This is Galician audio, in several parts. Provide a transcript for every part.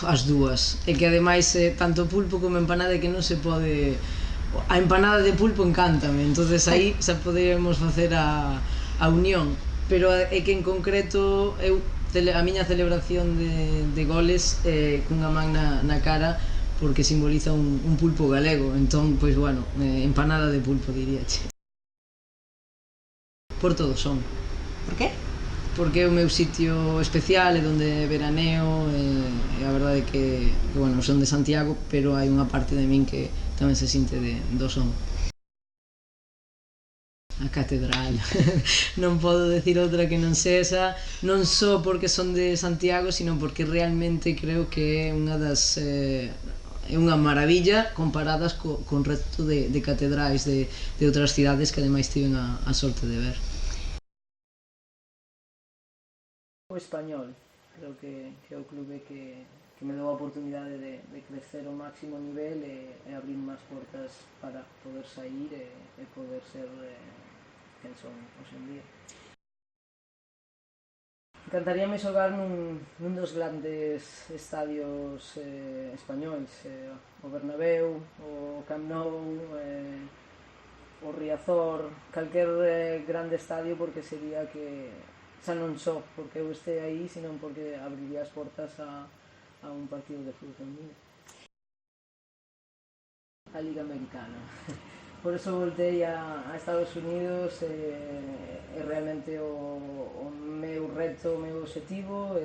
As dúas, e que ademais tanto pulpo como empanada que non se pode... A empanada de pulpo encántame, entonces aí xa poderíamos facer a unión, pero é que en concreto a miña celebración de goles cunha man na cara, porque simboliza un pulpo galego, entón, pois bueno, empanada de pulpo diríache. Porto do Son. Por qué? Porque é o meu sitio especial, é onde veraneo, e a verdade é que, bueno, son de Santiago, pero hai unha parte de min que tamén se sinte do Son. A catedral, non podo decir outra que non sexa, non só porque son de Santiago, sino porque realmente creo que é unha das... é unha maravilla comparadas con resto de catedrais de outras cidades que ademais tiven a sorte de ver. O Español, creo que é o clube que me deu a oportunidade de crecer ao máximo nivel e abrir máis portas para poder sair e poder ser quen son hoxe en día. Encantaríame xogar nun dos grandes estadios españois, o Bernabéu, o Camp Nou, o Riazor, calquer grande estadio, porque sería que xa non só porque eu este aí, sino porque abriría as portas a un partido de fútbol femenino. A Liga Americana. Por eso voltei a Estados Unidos, e realmente o meu reto, o meu objetivo,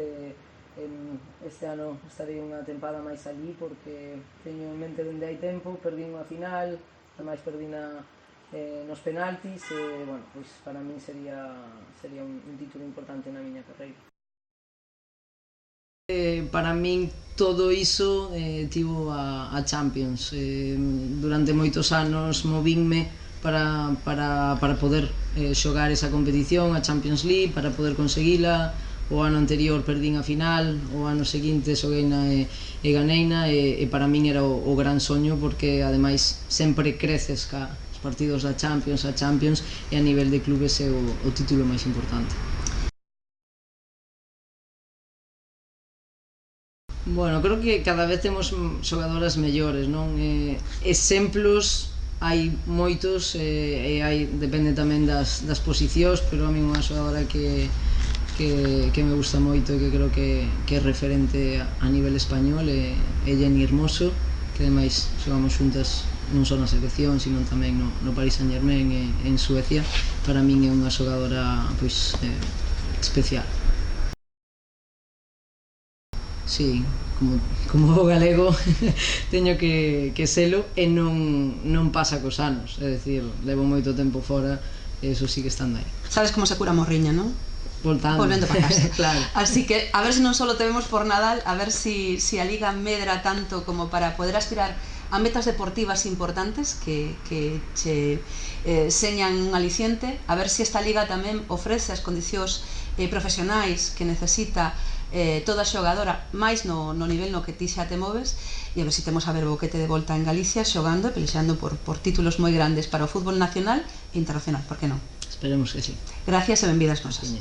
este ano estarei unha tempada máis allí, porque teño en mente dende hai tempo, perdín unha final, ademais perdina nos penaltis, e, bueno, pois para min sería un título importante na miña carreira. Para min todo iso tivo a Champions. Durante moitos anos movinme para poder xogar esa competición, a Champions League, para poder conseguila. O ano anterior perdín a final, o ano seguinte xogueina e ganeina, e para min era o gran soño, porque ademais sempre creces ca os partidos da Champions, e a nivel de clubes é o título máis importante. Bueno, creo que cada vez temos xogadoras mellores, non? Exemplos hai moitos, e depende tamén das posicións, pero a mí unha xogadora que me gusta moito e que creo que é referente a nivel español é Jenny Hermoso, que ademais xogamos xuntas non só na selección, sino tamén no Paris Saint-Germain e en Suecia. Para min é unha xogadora pois especial. Sí, como o galego teño que selo, e non pasa cos anos, é dicir, levo moito tempo fora e eso sigue estando aí. Sabes como se cura a morriña, non? Volvendo para casa. Claro. Así que a ver se non só te vemos por Nadal, a ver si a Liga medra tanto como para poder aspirar a metas deportivas importantes que che señan un aliciente, a ver se esta Liga tamén ofrece as condicións profesionais que necesita toda xogadora, máis no nivel no que ti xa te moves, e a ver se temos a ver o boquete de volta en Galicia xogando e pelexando por títulos moi grandes para o fútbol nacional e internacional, por que non? Esperemos que sí. Gracias e benvidas nosas.